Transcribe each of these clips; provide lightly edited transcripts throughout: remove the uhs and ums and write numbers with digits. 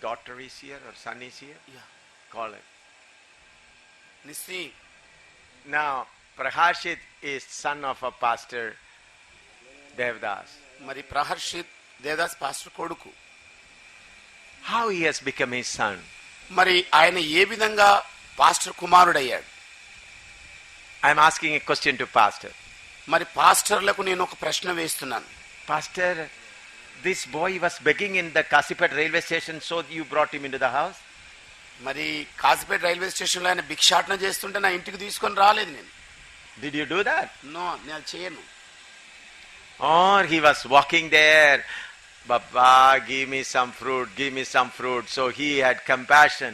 daughter is here or son is here? Yeah. Call it. Nisi. Now, Praharshit is son of a pastor, Devdas. Mari Praharshit Devdas pastor koduku. How he has become his son? Mari ayana ye vidhanga pastor kumarudayadu? I am asking a question to pastor. Mari pastorలకు నేను ఒక ప్రశ్న వేస్తున్నాను. Pastor, this boy was begging in the Kasipet railway station, so you brought him into the house? మరి Kasipet railway station లో ఆయన భిక్షాటన చేస్తుంటే నా ఇంటికి తీసుకొని రాలేదు నేను. Did you do that? No, నేను చేయను. Or he was walking there, Baba, give me some fruit, give me some fruit. So he had compassion.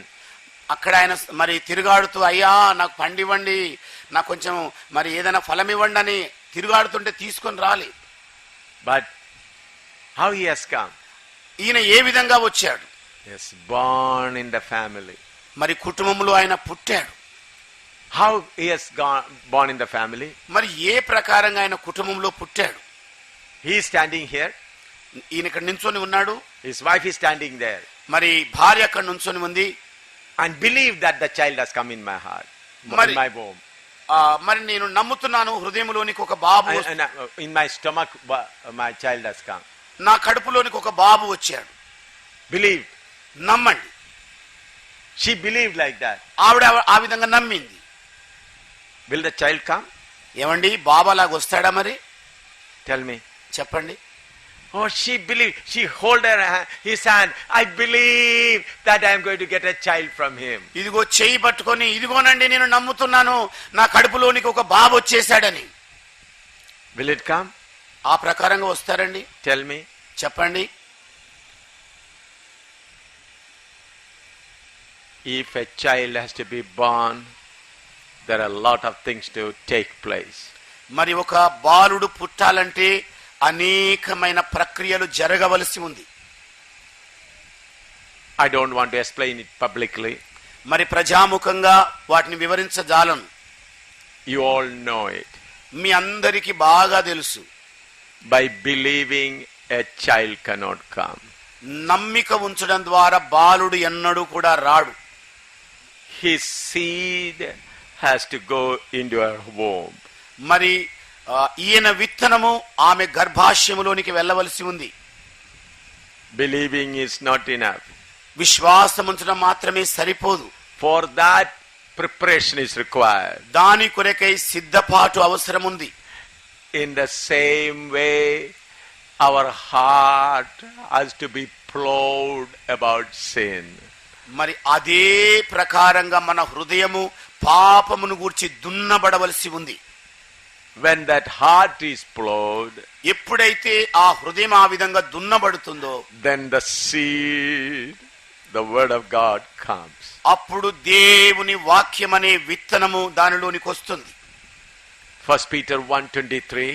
అక్కడ ఆయన మరి తిరుగాడుతూ అయ్యా నాకు పండివ్వండి, నాకు కొంచెం మరి ఏదైనా ఫలం ఇవ్వండి అని తిరుగాడుతుంటే తీసుకొని రాలి. But how he has come? ఈయన ఏ విధంగా వచ్చాడు? Yes, born in the family. మరి కుటుంబంలో ఆయన పుట్టాడు. How he has born in the family? మరి ఏ ప్రకారంగా ఆయన కుటుంబంలో పుట్టాడు? He is standing here. ఈయన ఇక్కడ నించొని ఉన్నాడు. His wife is standing there. మరి భార్య అక్కడ నించొని ఉంది. And believe that the child has come in my heart, in my womb. మరి నేను నమ్ముతున్నాను హృదయంలోనికి ఒక బాబు, in my stomach my child has come. నా కడుపులోనికి ఒక బాబు వచ్చాడు. Believe. నమ్మండి. She believed like that. ఆవిడ ఆ విధంగా నమ్మింది. Will the child come? ఏమండి బాబు అలాగ వస్తాడా మరి? Tell me. చెప్పండి. Oh, she believed. She hold his hand. I believe that I am going to get a child from him. ఇదిగో చెయ్యి పట్టుకొని ఇదిగోనండి నేను నమ్ముతున్నాను నా కడుపులోనికి ఒక బాబు వచ్చేసాడని. Will it come? ఆ ప్రకారంగా వస్తారండి? Tell me. చెప్పండి. If a child has to be born, there are a lot of things to take place. మరి ఒక బాలుడు పుట్టాలంటే అనేకమైన ప్రక్రియలు జరగవలసి ఉంది. I don't want to explain it publicly. మరి ప్రజాముఖంగా వాటిని వివరించజాలను. You all know it. మీ అందరికీ బాగా తెలుసు. By believing a child cannot come. నమ్మిక ఉంచడం ద్వారా బాలుడు ఎన్నడూ కూడా రాడు. His seed has to go into her womb. మరి ఈయన విత్తనము ఆమె గర్భాశయములోనికి వెళ్ళవలసి ఉంది. Believing is not enough. విశ్వాసం ఉంచడం మాత్రమే సరిపోదు. For that preparation is required. దాని కొరకై సిద్ధపాటు అవసరం ఉంది. In the same way, our heart has to be plowed about sin. మరి అదే ప్రకారంగా మన హృదయము పాపమును గూర్చి దున్నబడవలసి ఉంది. When that heart is plowed, ఎప్పుడైతే ఆ హృదయం ఆ విధంగా దున్నబడుతుందో, then the seed, the word of God comes. అప్పుడు దేవుని వాక్యం అనే విత్తనము దానిలోనికి వస్తుంది. 1 Peter 1:23.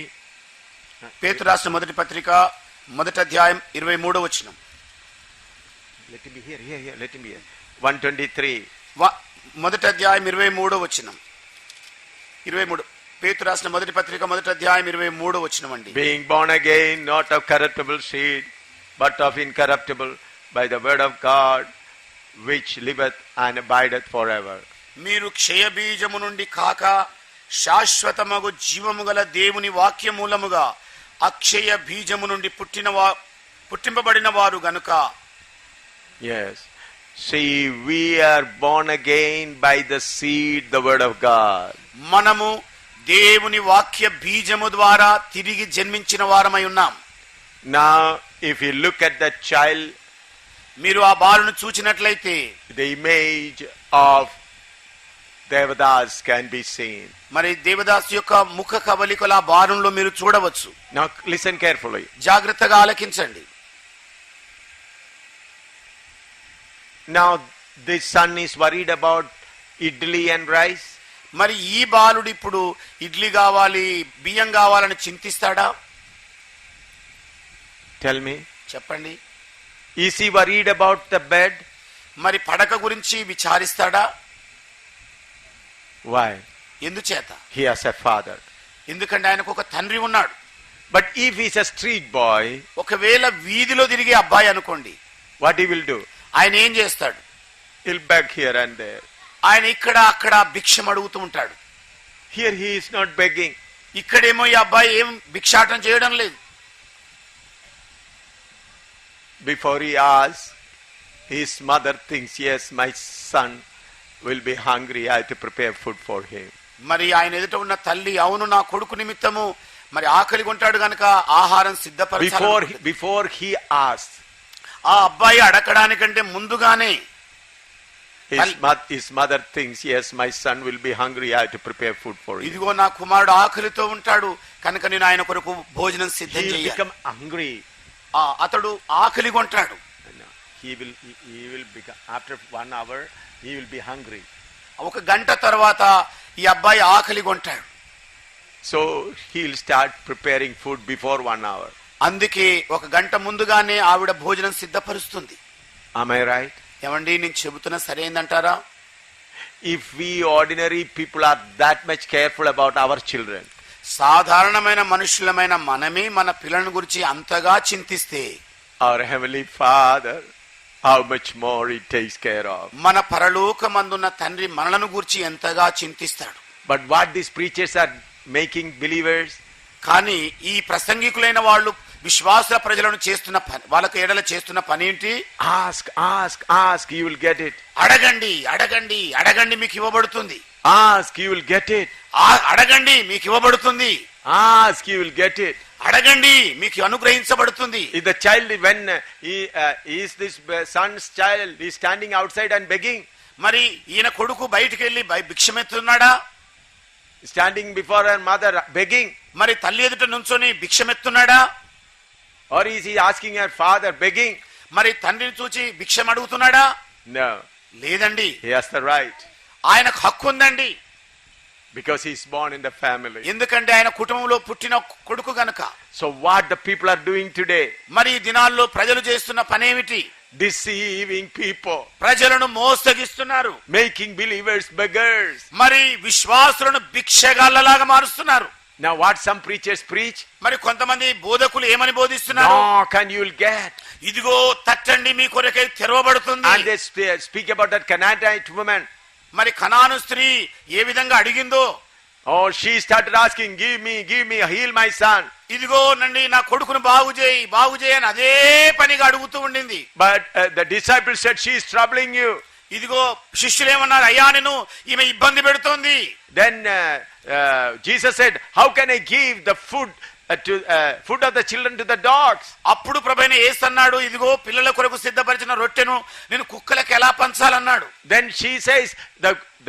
పేతురు రాసిన మొదటి పత్రిక 1వ అధ్యాయం 23వ వచనం. Let him be here. Let him be here. 1:23. 1వ అధ్యాయం 23వ వచనం. 23. పేతురు రాసిన మొదటి పత్రిక 1వ అధ్యాయం 23వ వచనం అండి. Being born again, not of corruptible seed, but of incorruptible, by the word of God, which liveth and abideth forever. మీరు క్షయ బీజము నుండి కాక శాశ్వతమగు జీవము గల దేవుని వాక్య మూలముగా అక్షయ బీజము నుండి పుట్టింపబడిన వారు గనుక. Yes. See, we are born again by the seed, the word of God. మనము దేవుని వాక్య బీజము ద్వారా తిరిగి జన్మించిన వారమై ఉన్నాం. Now, if you look at the child, మీరు ఆ బాలును చూచినట్లయితే the image of Devdas can be seen. మరి దేవదాసు యొక్క ముఖ కవలికల ఆ బాలులో మీరు చూడవచ్చు. Now, listen carefully. జాగ్రత్తగా ఆలకించండి. Now, this son is worried about idli and rice. మరి ఈ బాలుడు ఇప్పుడు ఇడ్లీ కావాలి బియ్యం కావాలని చింతిస్తాడా? Tell me. చెప్పండి. Is he worried about the bed? మరి పడక గురించి విచారిస్తాడా? Why? ఎందుచేత? He has a father. ఎందుకంటే ఆయనకు ఒక తండ్రి ఉన్నాడు. But if he's a street boy, ఒకవేళ వీధిలో తిరిగే అబ్బాయి అనుకోండి, what he will do? ఆయన ఏం చేస్తాడు? He'll beg here and there. ఆయన ఇక్కడ అక్కడ భిక్షం అడుగుతూ ఉంటాడు. Here he is not begging. ఇక్కడేమో ఈ అబ్బాయి ఏం భిక్షాటం చేయడం లేదు. Before he asks, his mother thinks, yes, my son will be hungry. I have to prepare food for him. మరి ఆయన ఎదుట ఉన్న తల్లి, అవును నా కొడుకు నిమిత్తము మరి ఆకలి కొంటాడు గనక ఆహారం సిద్ధపరచాలి. Before he asks, ఆ అబ్బాయి అడగడానికంటే ముందుగానే his mother thinks, yes, my son will be hungry. I have to prepare food for him. ఇదిగో నా కుమారుడు ఆకలితో ఉంటాడు కనుక నేను ఆయన కొరకు భోజనం సిద్ధం He will చేయాలి. become hungry. అతడు ఆకలి కొంటాడు. He will become, after 1 hour, he will be hungry. ఒక గంట తర్వాత ఈ అబ్బాయి ఆకలి కొంటాడు. So he'll start preparing food before 1 hour. అందుకే ఒక గంట ముందుగానే ఆవిడ భోజనం సిద్ధపరుస్తుంది. Am I right? ఏమండి నేను చెబుతున్నా సరైందంటారా? If we ordinary people are that much careful about our children, సాధారణమైన మనుషులమైన మనమే మన పిల్లల గురించి అంతగా చింతిస్తే our heavenly Father, how much more he takes care of. మన పరలోకమందున్న తండ్రి మనలను గురించి ఎంతగా చింతిస్తాడు. But what these preachers are making believers, కానీ ఈ ప్రసంగికులైన వాళ్ళు విశ్వాస ప్రజలను చేస్తున్న పని, వాళ్ళకి ఎడల చేస్తున్న పని ఏంటి? ask, you will get it. అడగండి అడగండి అడగండి మీకు ఇవ్వబడుతుంది. Ask, you will get it. అడగండి మీకు ఇవ్వబడుతుంది. Ask, you will get it. అడగండి మీకు అనుగ్రహించబడుతుంది. If the child, when is this son's child, is standing outside and begging, మరి ఈయన కొడుకు బయటికి వెళ్ళి భిక్షమెత్తున్నాడా? standing before her mother begging, మరి తల్లి ఎదుట నుంచొని భిక్షమెత్తున్నాడా? or is he asking her father begging? మరి తండ్రిని చూచి భిక్షం అడుగుతున్నాడా? No, లేదండి. he has the right, ఆయనకు హక్కు ఉందండి. because he is born in the family. ఎందుకంటే ఆయన కుటుంబంలో పుట్టిన కొడుకు గనక. So what the people are doing today, మరి ఈ దినాల్లో ప్రజలు చేస్తున్న పనేమిటి? deceiving people, ప్రజలను మోసగిస్తున్నారు. making believers beggars. మరి విశ్వాసులను భిక్షగాళ్ళలాగా మారుస్తున్నారు. Now what some preachers preach, మరి కొంతమంది బోధకులు ఏమని బోధిస్తున్నారు? knock and you will get. ఇదిగో తట్టండి మీ కొరకై తెరవబడుతుంది. And they speak about that Canaanite woman. మరి కనాను స్త్రీ ఏ విధంగా అడిగిందో, Oh, she started asking, give me, heal my son. ఇదిగో నండి నా కొడుకును బాగు చేయి అని అదే పనిగా అడుగుతూ ఉండింది. But the disciples said, she is troubling you. ఇదిగో శిష్యులు ఏమన్నారు? అయ్యా నేను ఈమె ఇబ్బంది పెడుతోంది. Then Jesus said, how can I give the food of the children to the dogs? అప్పుడు ప్రభువైన యేసు అన్నాడు, ఇదిగో పిల్లల కొరకు సిద్ధపరిచిన రొట్టెను నేను కుక్కలకు ఎలా పంచాలన్నాడు. Then she says,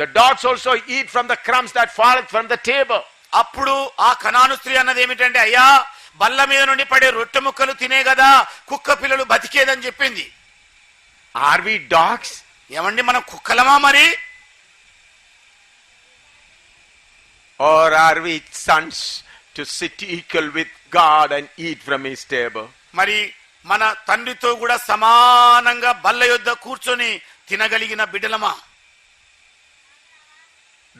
the dogs also eat from the crumbs that fall from the table. అప్పుడు ఆ కనాను స్త్రీ అన్నది ఏమిటంటే, అయ్యా బల్ల మీద నుండి పడే రొట్టె ముక్కలు తినే కదా కుక్క పిల్లలు బతికేదని చెప్పింది. Are we dogs? ఏమండి మనం కుక్కలమా మరి? Or are we sons to sit equal with God and eat from his table? మరి మన తండ్రితో కూడా సమానంగా బల్ల యొద్ద కూర్చొని తినగలిగిన బిడ్డలమా?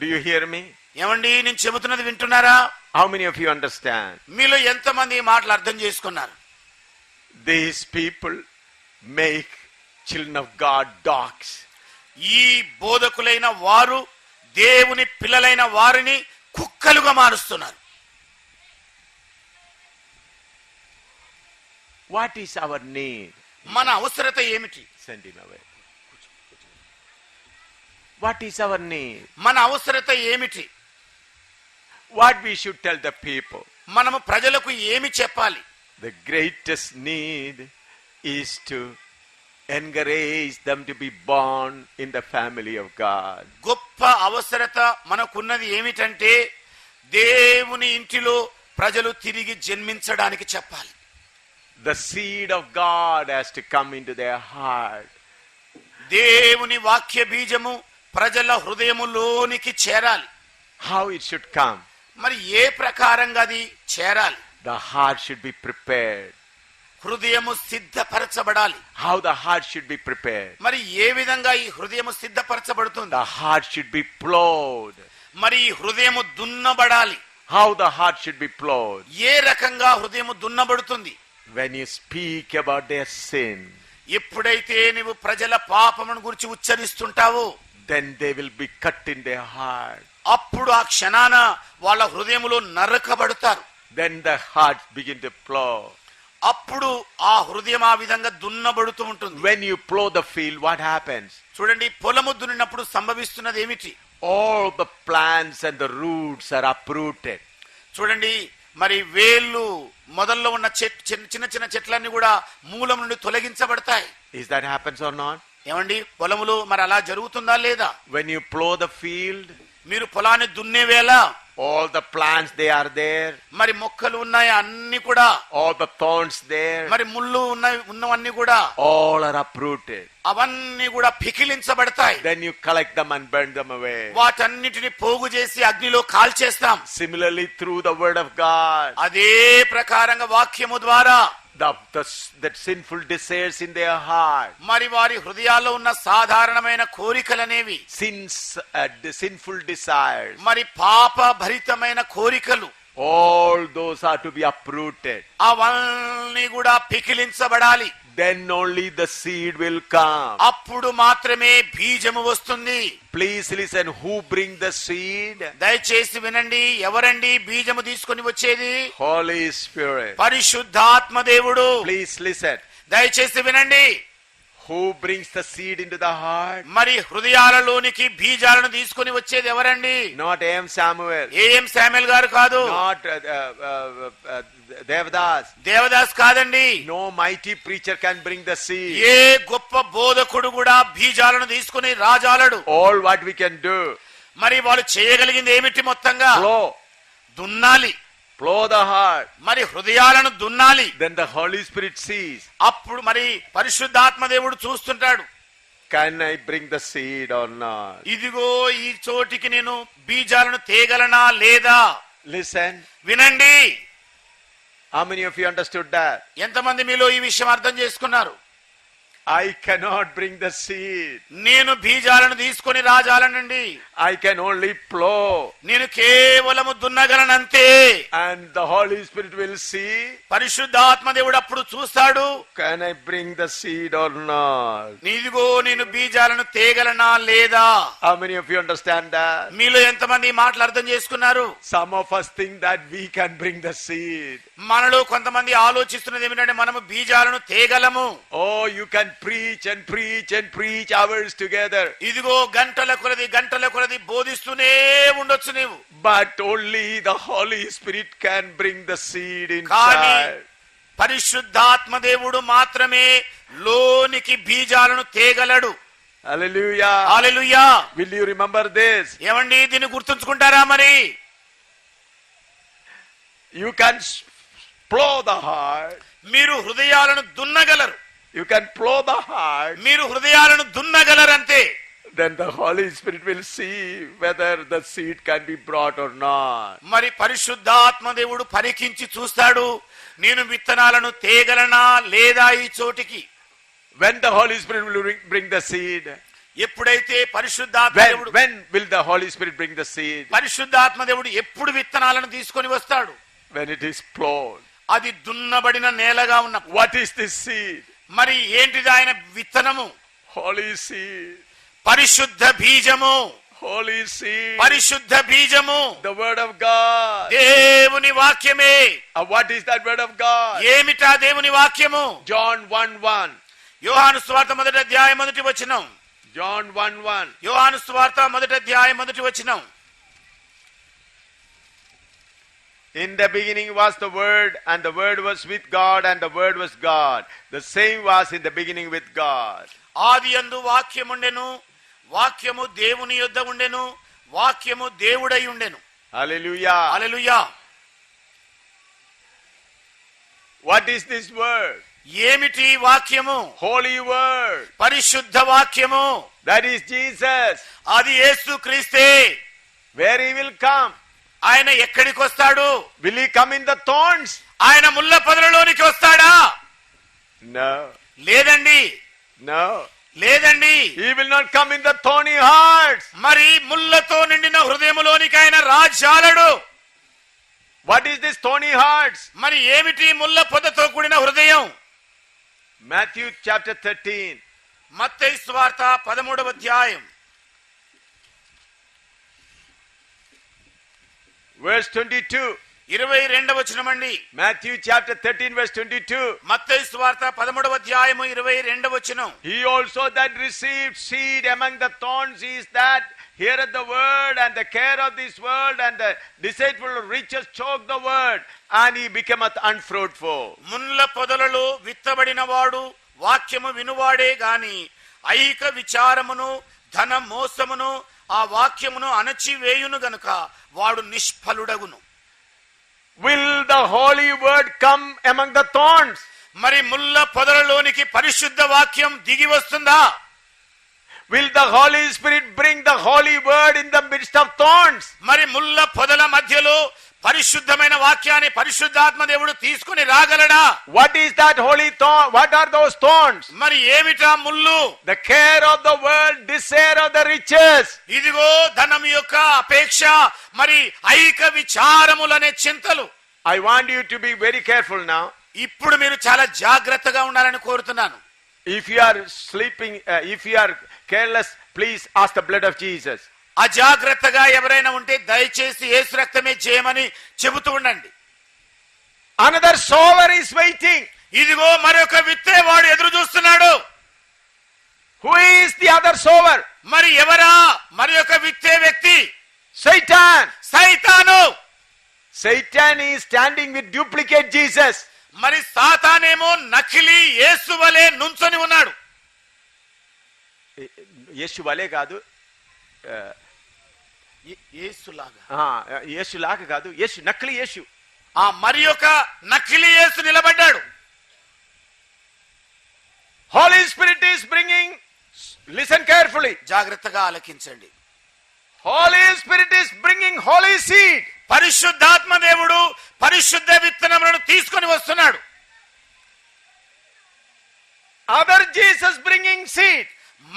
Do you hear me? ఏమండి నేను చెబుతున్నది వింటున్నారా? How many of you understand? మీలో ఎంతమంది ఈ మాటలు అర్థం చేసుకున్నారు? These people make children of God dogs. ఈ బోధకులైన వారు దేవుని పిల్లలైన వారిని కుక్కలుగా మారుస్తున్నారు. What is our need? మన అవసరత ఏమిటి? Send him away. What is our need? మన అవసరత ఏమిటి? What we should tell the people? మనము ప్రజలకు ఏమి చెప్పాలి? The greatest need is to encourage them to be born in the family of God. గొప్ప అవసరత మనకున్నది ఏమిటంటే దేవుని ఇంటిలో ప్రజలు తిరిగి జన్మించడానికి చెప్పాలి. The seed of God has to come into their heart. దేవుని వాక్య బీజము ప్రజల హృదయములోనికి చేరాలి. How it should come? మరి ఏ ప్రకారంగా అది చేరాలి? The heart should be prepared. హృదయము సిద్ధపరచబడాలి. How the heart should be prepared? మరి ఏ విధంగా ఈ హృదయము సిద్ధపరచబడుతుంది? The heart should be plowed. మరి ఈ హృదయము దున్నబడాలి. How the heart should be plowed? ఏ రకంగా హృదయము దున్నబడుతుంది? When you speak about their sin. ఎప్పుడైతే నీవు ప్రజల పాపమును గురించి ఉచ్చరిస్తుంటావో, then they will be cut in their heart. అప్పుడు ఆ క్షణాన వాళ్ళ హృదయములో నరకబడతారు. Then the hearts begin to plow. అప్పుడు ఆ హృదయం ఆ విధంగా దున్నబడుతూ ఉంటుంది. When you plow the field, what happens? చూడండి, పొలము దున్నినప్పుడు సంభవిస్తున్నది ఏమిటి? All the plants and the roots are uprooted. చూడండి, మరి వేళ్ళు మొదల్లో ఉన్న చిన్న చిన్న చెట్లన్నీ కూడా మూలం నుండి తొలగించబడతాయి. Is that happens or not? ఏమండి, పొలములో మరి అలా జరుగుతుందా లేదా? When you plow the field, మీరు పొలాన్ని దున్నే వేళ all the plants they are there, మరి మొక్కలు ఉన్నాయి అన్ని కూడా, all the thorns there, మరి ముళ్ళు ఉన్నవన్నీ కూడా all are uprooted. అవన్నీ కూడా పికిలించబడతాయి. Then you collect them and burn them away. వాటన్నిటిని పోగు చేసి అగ్నిలో కాల్చేస్తాం. Similarly, through the word of God, అదే ప్రకారంగా వాక్యము ద్వారా that sinful desires in their heart, మరి వారి హృదయాల్లో ఉన్న సాధారణమైన కోరికలనేవి, sinful desires, మరి పాప భరితమైన కోరికలు, all those are to be uprooted. అవన్నీ కూడా పికిలించబడాలి. Then only the seed will come. అప్పుడు మాత్రమే బీజము వస్తుంది. Please listen, who bring the seed? దయచేసి వినండి, ఎవరండి బీజము తీసుకొని వచ్చేది? Holy Spirit. పరిశుద్ధాత్మ దేవుడు. Please listen. దయచేసి వినండి. Who brings the seed into the heart? మరి హృదయాలలోనికి బీజాలను తీసుకొని వచ్చేది ఎవరండి? Not A.M. Samuel. A.M. Samuel గారు కాదు. Not Devdas. దేవదాస్ కాదండి. No mighty preacher can bring the seed. ఏ గొప్ప బోధకుడు కూడా బీజాలను తీసుకొని రాజాలడు. All what we can do, మరి వాళ్ళు చేయగలిగింది ఏమిటి? మొత్తంగా plow, దున్నాలి. plow the heart. మరి హృదయాలను దున్నాలి. Then the Holy Spirit sees. అప్పుడు మరి పరిశుద్ధాత్మ దేవుడు చూస్తుంటాడు. Can I bring the seed or not? ఇదిగో ఈ చోటికి నేను బీజాలను తేగలనా లేదా? Listen. వినండి. How many of you understood that? ఎంతమంది మీలో ఈ విషయం అర్థం చేసుకున్నారు? I cannot bring the seed. నేను బీజాలను తీసుకొని రాజాలనండి. I can only plow. నేను కేవలము దున్నగలనంతే. And the Holy Spirit will see. పరిశుద్ధాత్మ దేవుడు అప్పుడు చూస్తాడు. Can I bring the seed or not? ఇదిగో నేను బీజాలను తేగలనా లేదా? How many of you understand that? మీలో ఎంతమంది ఈ మాటలు అర్థం చేసుకున్నారు? Some of us think that we can bring the seed. మనలో కొంతమంది ఆలోచిస్తున్నది ఏమిటంటే మనము బీజాలను తేగలము. Oh, you can preach and preach and preach hours together. ఇదిగో గంటల కొలది బోధిస్తూనే ఉండొచ్చు నీవు. But only the Holy Spirit can bring the seed కానీ inside. పరిశుద్ధాత్మ దేవుడు మాత్రమే లోనికి బీజాలను తేగలడు. Hallelujah. Hallelujah. Will you remember this? ఏమండి, దీన్ని గుర్తుంచుకుంటారా? మరి You can plow the heart. మీరు హృదయాలను దున్నగలరు. You can plow the heart. మీరు హృదయాలను దున్నగలరంతే. Then the Holy Spirit will see whether the seed can be brought or not. మరి పరిశుద్ధాత్మ దేవుడు పరికించి చూస్తాడు, నేను విత్తనాలను తేగలనా లేదా ఈ చోటికి. When the Holy Spirit will bring the seed? ఎప్పుడైతే పరిశుద్ధాత్మ దేవుడు, When will the Holy Spirit bring the seed? పరిశుద్ధాత్మ దేవుడు ఎప్పుడు విత్తనాలను తీసుకొని వస్తాడు? When it is plowed. అది దున్నబడిన నేలగా ఉన్న. What is this seed? మరి ఏంటిది ఆయన విత్తనము? Holy seed. పరిశుద్ధ బీజము. Holy seed. పరిశుద్ధ బీజము. The word of God. దేవుని వాక్యమే. What is that word of God? ఏమిటా దేవుని వాక్యము? John 1:1. యోహాను సువార్త 1వ అధ్యాయం 1వ వచనం. John 1:1. యోహాను సువార్త 1వ అధ్యాయం 1వ వచనం. In the beginning was the Word, and the Word was with God, and the Word was God. The same was in the beginning with God. ఆదియందు వాక్యముండెను, వాక్యము దేవుని యొద్ద ఉండెను, వాక్యము దేవుడై ఉండెను. Hallelujah. Hallelujah. What is this word? ఏమిటి వాక్యము? Holy word. పరిశుద్ధ వాక్యము. That is Jesus. అది యేసు క్రీస్తే. Where he will come? ఆయన ఎక్కడికి వస్తాడు? Will he come in the thorns? ఆయన ముళ్ళ పొదలలోనికి వస్తాడా? No. లేదండి. No. లేదండి. He will not come in the thorny hearts. మరి ముళ్ళతో నిండిన హృదయములోనికి ఆయన రాజాలడు. What is this thorny hearts? మరి ఏమిటి ముళ్ళ పొదతో కూడిన హృదయం? Matthew chapter 13. మత్తయి సువార్త 13వ అధ్యాయం Verse 22. 22వ వచనమండి. Matthew chapter 13 verse 22. మత్తయి సువార్త 13వ అధ్యాయము 22వ వచనం. He also that received seed among the thorns is that heareth the word, and the care of this world and the deceitful riches choke the word, and he becometh unfruitful. మున్ల పొదలలో విత్తబడిన వాడు వాక్యము వినువాడే గాని ఐహిక విచారమును ధన మోసమును ఆ వాక్యమును అణచివేయును గనుక వాడు నిష్ఫలుడగును. Will the holy word come among the thorns? మరి ముళ్ళ పొదలలోనికి పరిశుద్ధ వాక్యం దిగి వస్తుందా? Will the Holy Spirit bring the holy word in the midst of thorns? మరి ముళ్ళ పొదల మధ్యలో పరిశుద్ధమైన వాక్యాన్ని పరిశుద్ధాత్మ దేవుడు తీసుకుని రాగలడా? What is that holy thorn? What are those thorns? మరి ఏమిటా ముళ్ళు? The care of the world, desire of the riches. ఇదిగో ధనం యొక్క అపేక్ష, మరి ఐహిక విచారములనే చింతలు. I want you to be very careful now. ఇప్పుడు మీరు చాలా జాగ్రత్తగా ఉండాలని కోరుతున్నాను. If you are sleeping, if you are careless, please ask the blood of Jesus. అజాగ్రత్తగా ఎవరైనా ఉంటే దయచేసి యేసు రక్తమే చేయమని చెబుతూ ఉండండి. Another sower is waiting. ఇదిగో మరొక విత్తేవాడు ఎదురు చూస్తున్నాడు. Who is the other sower? మరి ఎవరా మరి ఒక విత్తే వ్యక్తి? Satan. సైతాను. Satan is standing with duplicate Jesus. మరి సాతానేమో నకిలీ యేసు వలె నుంచొని ఉన్నాడు. యేసు వలె కాదు, యేసు లాగా కాదు, యేసు నకిలీ యేసు. మరి ఒక నకిలీ యేసు నిలబడ్డాడు. Holy Spirit is bringing, listen carefully, జాగ్రత్తగా ఆలకించండి. Holy Spirit is bringing holy seed. పరిశుద్ధాత్మ దేవుడు పరిశుద్ధ విత్తనములను తీసుకొని వస్తున్నాడు. Other Jesus bringing seed.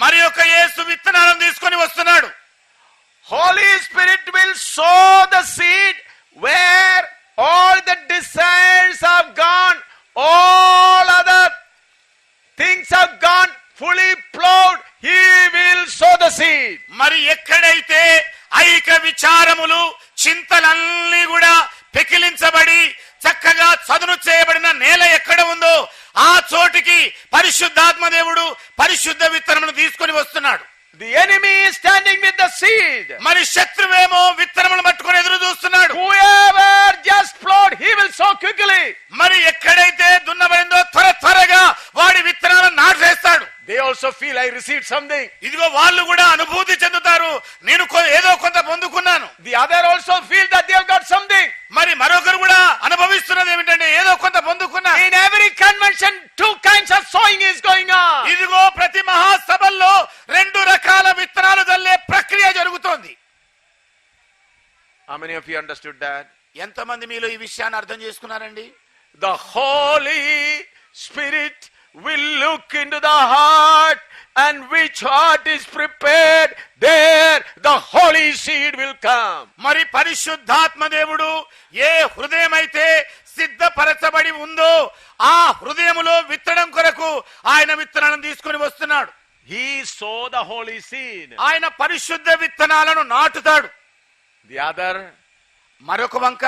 మరి ఒక యేసు విత్తనాలను తీసుకొని వస్తున్నాడు. Holy Spirit will sow the seed where all the desires have gone, all other things have gone fully plowed. He will sow the seed. మరి ఎక్కడైతే ఐహిక విచారములు చింతలన్నీ కూడా పెకిలించబడి చక్కగా చదును చేయబడిన నేల ఎక్కడ ఉందో ఆ చోటికి పరిశుద్ధాత్మ దేవుడు పరిశుద్ధ విత్తనమును తీసుకొని వస్తున్నాడు. The enemy is standing with the seed. మరి శత్రువేమో విత్తనమును పట్టుకొని ఎదురు చూస్తున్నాడు. Whoever just plowed, he will sow quickly. మరి ఎక్కడైతే దున్నబడిందో త్వరగా వాడి విత్తనాలను నాటేస్తాడు. They also feel I received something. ఇదిగో వాళ్ళు కూడా అనుభూతి చెందుతారు, నేను ఏదో కొంత పొందుకున్నాను. The other also feel that they have got something. మరి మరొకరు కూడా అనుభవిస్తున్నది ఏమిటంటే ఏదో కొంత పొందుకున్నా. In every convention, two kinds of sowing is going on. ఇదిగో ప్రతి మహాసభల్లో రెండు రకాల విత్తనాలు చల్లే ప్రక్రియ జరుగుతోంది. How many of you understood that? ఎంతమంది మీలో ఈ విషయాన్ని అర్థం చేసుకున్నారండి? The Holy Spirit will look into the heart, and which heart is prepared, there the holy seed will come. మరి పరిశుద్ధాత్మ దేవుడు ఏ హృదయం అయితే సిద్ధపరచబడి ఉందో ఆ హృదయములో విత్తడం కొరకు ఆయన విత్తనాలను తీసుకొని వస్తున్నాడు. He sow the holy seed. ఆయన పరిశుద్ధ విత్తనాలను నాటుతాడు. The other, మరొక వంక,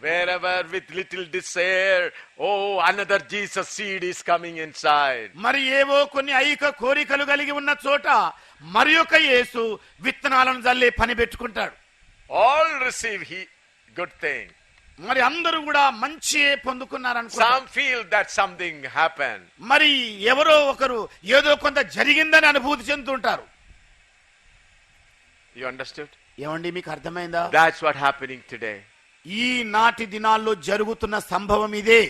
wherever with little desire, oh, another Jesus seed is coming inside. మరి ఏవో కొన్ని ఐహిక కోరికలు కలిగి ఉన్న చోట మరి ఒక యేసు విత్తనాలను జల్లే పని పెట్టుకుంటాడు. All receive good thing. మరి అందరూ కూడా మంచి పొందుకున్నారనుకో. Some feel that something happened. మరి ఎవరో ఒకరు ఏదో కొంత జరిగిందని అనుభూతి చెందుతుంటారు. You understood? ఏమండి మీకు అర్థమైందా? That's what happening today. ఈ నాటి దినాల్లో జరుగుతున్న సంభవం ఇదే.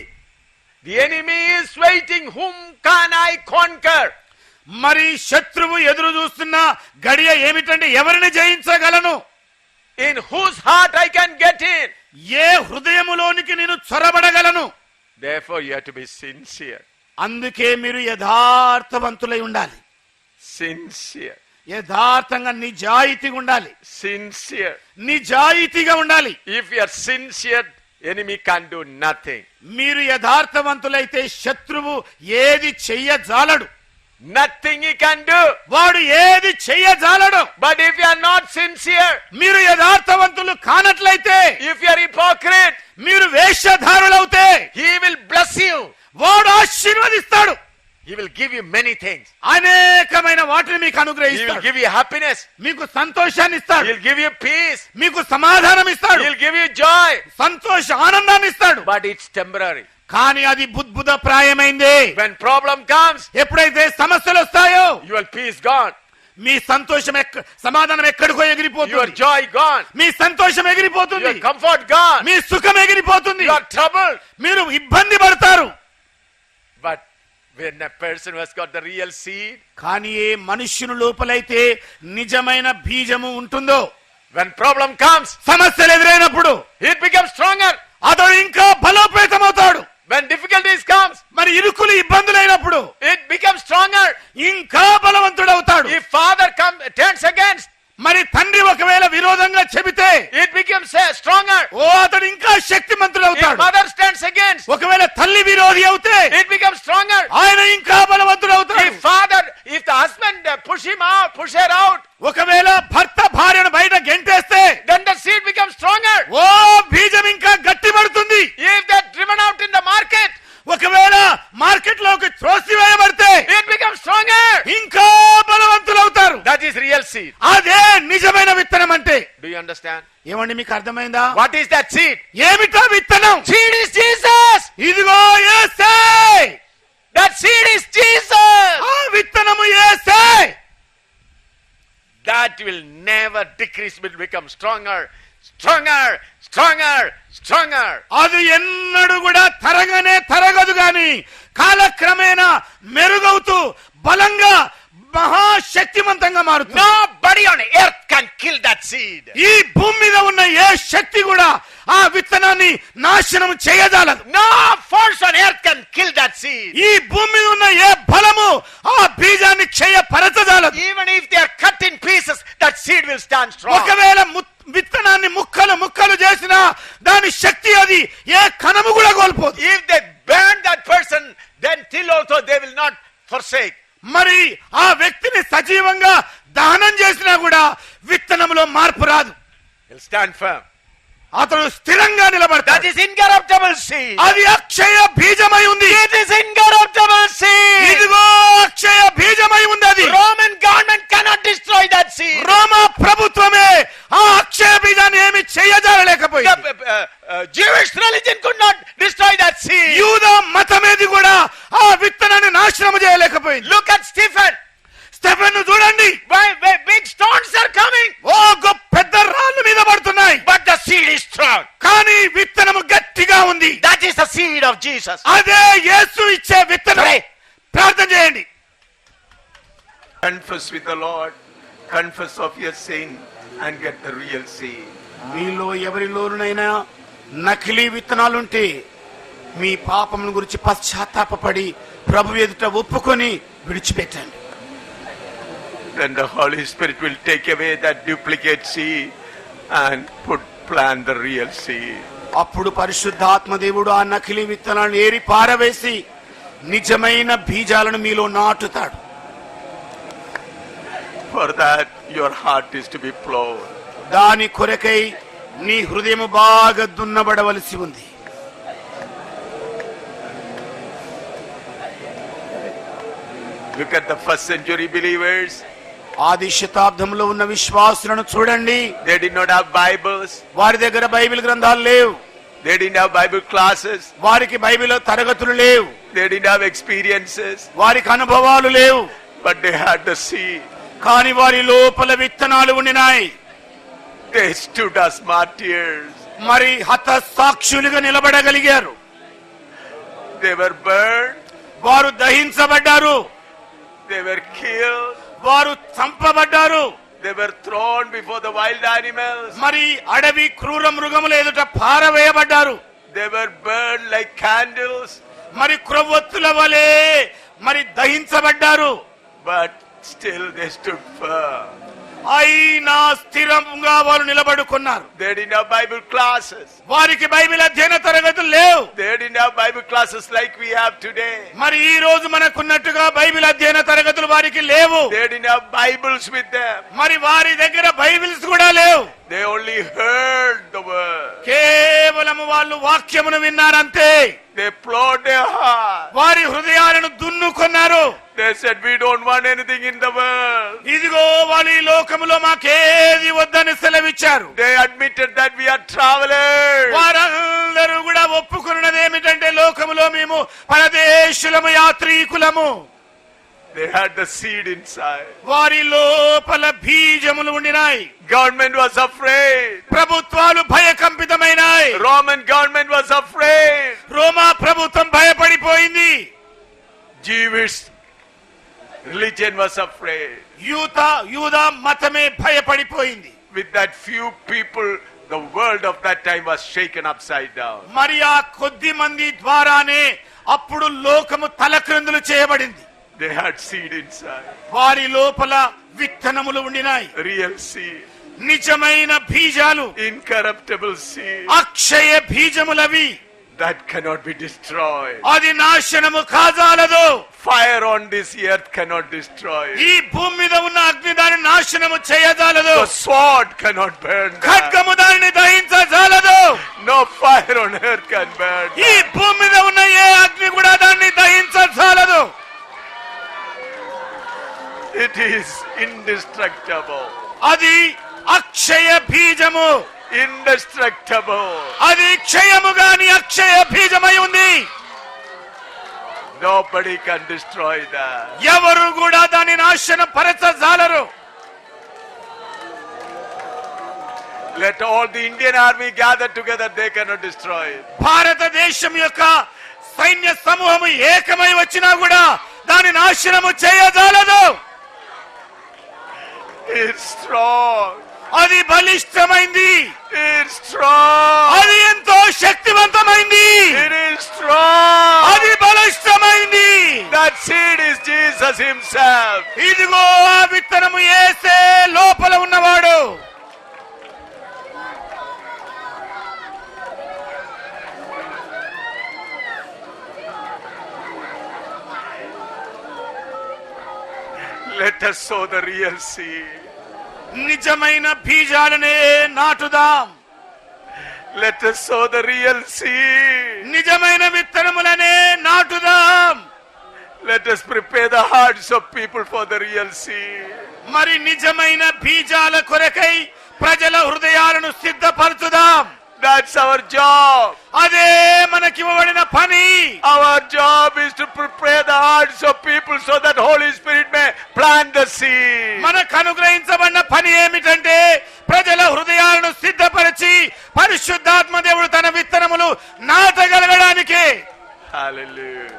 The enemy is waiting, whom can I conquer? మరి శత్రువు ఎదురు చూస్తున్న గడియ ఏమిటంటే ఎవరిని జయించగలను? In whose heart I can get in? ఏ హృదయములోనికి నేను చొరబడగలను? Therefore you have to be sincere. అందుకే మీరు యథార్థవంతులై ఉండాలి. Sincere. యథార్థంగా నిజాయితీగా ఉండాలి. Sincere. నిజాయితీగా ఉండాలి. If you are sincere, enemy can do nothing. మీరు యథార్థవంతులైతే శత్రువు ఏది చెయ్యజాలడు. Nothing he can do. వాడు ఏది చెయ్యజాలడు. But if you are not sincere, మీరు యథార్థవంతులు కానట్లయితే, if you are hypocrite, మీరు వేషధారులవుతే, he will bless you. వాడు ఆశీర్వదిస్తాడు. He will give you many things. అనేకమైన వాటిని మీకు He will అనుగ్రహిస్తాడు. give you happiness. మీకు సంతోషాన్ని He ఇస్తాడు. will give you peace. మీకు సమాధానం He ఇస్తాడు. will give you joy. సంతోష ఆనందాన్ని ఇస్తాడు. But it's temporary. కానీ అది బుద్భుత ప్రాయమైంది. When problem comes, ఎప్పుడైతే సమస్యలు వస్తాయో, your peace gone. మీ సంతోషం సమాధానం ఎక్కడికో Your ఎగిరిపోతుంది. joy gone. మీ సంతోషం ఎగిరిపోతుంది. Your comfort gone. మీ సుఖం ఎగిరిపోతుంది. You are troubled. మీరు ఇబ్బంది పడతారు. But when a person has got the real seed, కానీ ఏ మనుష్యుని లోపలైతే నిజమైన బీజము ఉంటుందో, when problem comes, సమస్యలు ఎదురైనప్పుడు it becomes stronger. అతడు ఇంకా బలోపేతమవుతాడు. When difficulties comes, మరి ఇరుకులు ఇబ్బందులైనప్పుడు it becomes stronger. ఇంకా బలవంతుడవుతాడు. If father turns against, మరి తండ్రి ఒకవేళ విరోధంగా చెబితే it becomes stronger. అతడు ఇంకా If శక్తిమంతుడవుతాడు. mother stands against, ఒకవేళ తల్లి విరోధి అవుతే it becomes stronger. ఆయన ఇంకా బలవంతుడవుతాడు. If the husband push her out, ఒకవేళ భర్త భార్యను బయట గెంటేస్తే then the seed becomes stronger. బీజం ఇంకా గట్టిపడుతుంది. If they're driven out in the market, ఒకవేళ మార్కెట్ లోకి త్రోసివేయబడితే it becomes stronger. ఇంకా బలవంతులవుతారు. That is real seed. అదే నిజమైన విత్తనం అంటే. Do you understand? ఏమండి, మీకు అర్థమైందా? What is that seed? ఏమిటా విత్తనం? Seed is Jesus. ఇదిగో యేసే. That seed is Jesus. ఆ విత్తనము యేసే. That will never decrease, will become stronger, stronger, stronger, stronger. అది ఎన్నడూ కూడా తరగదు గాని కాలక్రమేణా మెరుగవుతూ బలంగా మహాశక్తిమంతంగా మారుతుంది. Nobody on earth can kill that seed. ఈ భూమి మీద ఉన్న ఏ శక్తి కూడా ఆ విత్తనాన్ని నాశనం చేయజాలదు. No force on earth can kill that seed. ఈ భూమి మీద ఉన్న ఏ బలము ఆ బీజాన్ని క్షయపరచజాలదు. Even if they are cut in pieces, that seed will stand strong. ఒకవేళ విత్తనాన్ని ముక్కలు చేసినా దాని శక్తి అది ఏ కణము కూడా కోల్పోదు. If they burn that person, then till also they will not forsake. మరి ఆ వ్యక్తిని సజీవంగా దహనం చేసినా కూడా విత్తనంలో మార్పు రాదు. He'll stand firm. అతడు స్థిరంగా నిలబడతాడు. That is incorruptible seed. అది అక్షయ బీజమై ఉంది. It is incorruptible seed. ఇదిగో అక్షయ బీజమై ఉంది. అది Roman government cannot destroy that seed. రోమా ప్రభుత్వమే ఆ అక్షయ బీజాన్ని ఏమి చేయజాలలేకపోయింది. The Jewish religion could not destroy that seed. యూదా మతమేది కూడా ఆ విత్తనాన్ని నాశనం చేయలేకపోయింది. Look at Stephen. స్టెఫెన్ను చూడండి. Big stones are coming. పెద్ద రాళ్ళు మీద పడుతున్నాయి. But the seed is strong. కానీ విత్తనము గట్టిగా ఉంది. That is the seed of Jesus. అదే యేసు ఇచ్చే విత్తనం. ప్రార్థన చేయండి. Confess with the Lord, confess of your sin and get the real seed. మీలో ఎవరిలోనైనా నకిలీ విత్తనాలుంటే మీ పాపం గురించి పశ్చాత్తాపపడి ప్రభు ఎదుట ఒప్పుకొని విడిచిపెట్టండి. Then the Holy Spirit will take away that duplicate seed and plant the real seed. అప్పుడు పరిశుద్ధాత్మ దేవుడు ఆ నకిలీ విత్తనాలను ఏరి పారవేసి నిజమైన బీజాలను మీలో నాటుతాడు. For that your heart is to be plowed. దాని కొరకై నీ హృదయం బాగా దున్నబడవలసి ఉంది. Look at the first century believers. ఆది శతాబ్దంలో ఉన్న విశ్వాసులను చూడండి. They did not have Bibles. వారి దగ్గర బైబిల్ గ్రంథాలు లేవు. They didn't have Bible classes. వారికి బైబిల్ తరగతులు లేవు. They didn't have experiences. వారికి అనుభవాలు లేవు. But they had the seed. కానీ వారి లోపల విత్తనాలు ఉండినాయి. They stood as martyrs. మరి హత సాక్షులుగా నిలబడగలిగారు. They were burned. వారు దహించబడ్డారు. They were killed. వారు చంపబడ్డారు. They were thrown before the wild animals. మరి అడవి క్రూర మృగముల ఎదుట పారవేయబడ్డారు. They were burned like candles. మరి క్రొవ్వొత్తుల వలె మరి దహించబడ్డారు. But still they stood firm. అయినా స్థిరంగా వారు నిలబడుకున్నారు. They didn't have Bible classes. వారికి బైబిల్ అధ్యయన తరగతులు లేవు. They didn't have Bible classes like we have today. మరి ఈ రోజు మనకున్నట్టుగా బైబిల్ అధ్యయన తరగతులు వారికి లేవు. They didn't have Bibles with them. మరి వారి దగ్గర బైబిల్స్ కూడా లేవు. They only heard the word. కేవలం వాళ్ళు వాక్యమును విన్నారంతే. They plowed their heart. వారి హృదయాలను దున్నుకున్నారు. They said, we don't want anything in the world. ఇదిగో వాళ్ళు ఈ లోకములో మాకేది వద్దని సెలవిచ్చారు. They admitted that we are travelers. వారందరూ కూడా ఒప్పుకున్నది ఏమిటంటే లోకములో మేము పరదేశులము, యాత్రికులము. They had the seed inside. వారి లోపల బీజములు ఉండినాయి. Government was afraid. ప్రభుత్వాలు భయకంపితమైనాయి. Roman government was afraid. రోమా ప్రభుత్వం భయపడిపోయింది. Jewish religion was afraid. యూదా మతమే భయపడిపోయింది. With that few people, the world of that time was shaken upside down. మరి ఆ కొద్ది మంది ద్వారానే అప్పుడు లోకము తలక్రిందులు చేయబడింది. They had seed inside. వారి లోపల విత్తనములు ఉండినాయి. Real seed. నిజమైన బీజాలు, Incorruptible seed. Akshaya బీజములవి. That cannot be destroyed. అది నాశనము కాజాలదు. Fire on this earth cannot destroy it. ఈ భూమి మీద ఉన్న అగ్ని దానిని నాశనము చేయజాలదు. The sword cannot burn that. ఖడ్గము దానిని దహించజాలదు. No fire on earth can burn ఈ that. భూమి మీద ఉన్న ఏ అగ్ని కూడా దాన్ని దహించజాలదు. It is indestructible. అది అక్షయ బీజము. Indestructible. అది క్షయము గాని అక్షయ బీజమై ఉంది. Nobody can destroy that. ఎవరు కూడా దాన్ని నాశనం పరచజాలరు. Let all the Indian army gather together, they cannot destroy it. భారతదేశం యొక్క సైన్య సమూహము ఏకమై వచ్చినా కూడా దాని నాశనము చేయజాలదు. It's strong. అది బలిష్టమైంది. It's strong. అది ఎంతో శక్తివంతమైంది. It is strong. అది బలిష్టమైంది. That seed is Jesus himself. ఇదిగో ఆ విత్తనము యేసే లోపల ఉన్నవాడు. Let us sow the real seed. నిజమైన బీజాలనే నాటుదాం. Let us sow the real seed. నిజమైన విత్తనములనే నాటుదాం. Let us prepare the hearts of people for the real seed. మరి నిజమైన బీజాల కొరకై ప్రజల హృదయాలను సిద్ధపరచుదాం. That's our job. అదే మనకివ్వబడిన పని. Our job is to prepare the hearts of people so that Holy Spirit may plant the seed. మనకు అనుగ్రహించబడిన పని ఏమిటంటే ప్రజల హృదయాలను సిద్ధపరిచి పరిశుద్ధాత్మ దేవుడు తన విత్తనములు నాటగలగడానికే. Hallelujah.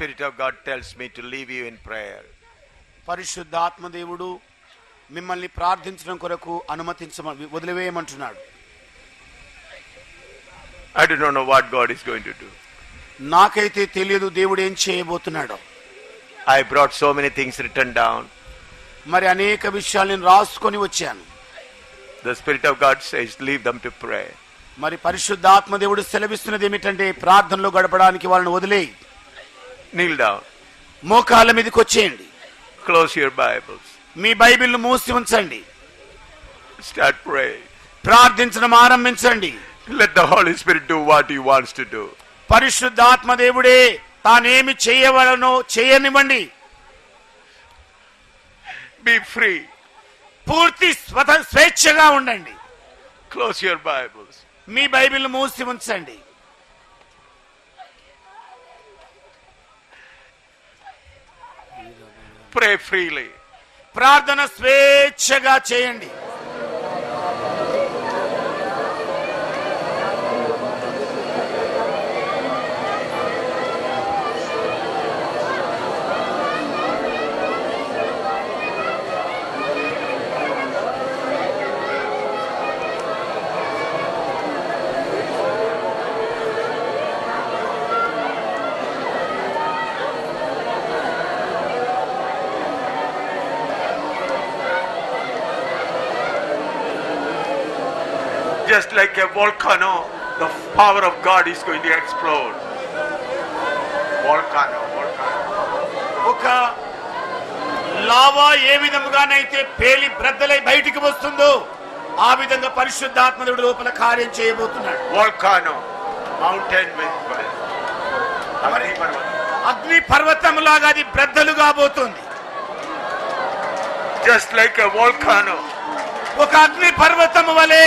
Spirit of God tells me to leave you in prayer. పరిశుద్ధాత్మ దేవుడు మిమ్మల్ని ప్రార్థించడం కొరకు వదిలివేయమంటున్నాడు. I do not know what God is going to do. నాకైతే తెలియదు దేవుడు ఏం చేయబోతున్నాడో. I brought so many things written down. మరి అనేక విషయాలు నేను రాసుకొని వచ్చాను. The Spirit of God says, leave them to pray. మరి పరిశుద్ధాత్మ దేవుడు సెలవిస్తున్నది ఏమిటంటే ప్రార్థనలో గడపడానికి వాళ్ళని వదిలేయి. Kneel down. మోకాళ్ళ మీదకి వచ్చేయండి. Close your Bibles. మీ బైబిల్ను మూసి ఉంచండి. Start praying. ప్రార్థించడం ఆరంభించండి. Let the Holy Spirit do what He wants to do. పరిశుద్ధాత్మ దేవుడే తానేమి చేయవలనో చేయనివ్వండి. Be free. పూర్తి స్వేచ్ఛగా ఉండండి. Close your Bibles. మీ బైబిల్ మూసి ఉంచండి. Pray freely. ప్రార్థన స్వేచ్ఛగా చేయండి. Just like a volcano, the power of God is going to explode. Volcano. ఒక లావా ఏ విధముగానైతే పేలి బ్రద్దలై బయటికి వస్తుందో ఆ విధంగా పరిశుద్ధాత్మదేవుడు లోపల కార్యం చేయబోతున్నాడు. Volcano, mountain with అగ్ని పర్వతములాగా అది బ్రద్దలు కాబోతుంది. just like a volcano. ఒక అగ్ని పర్వతము వలె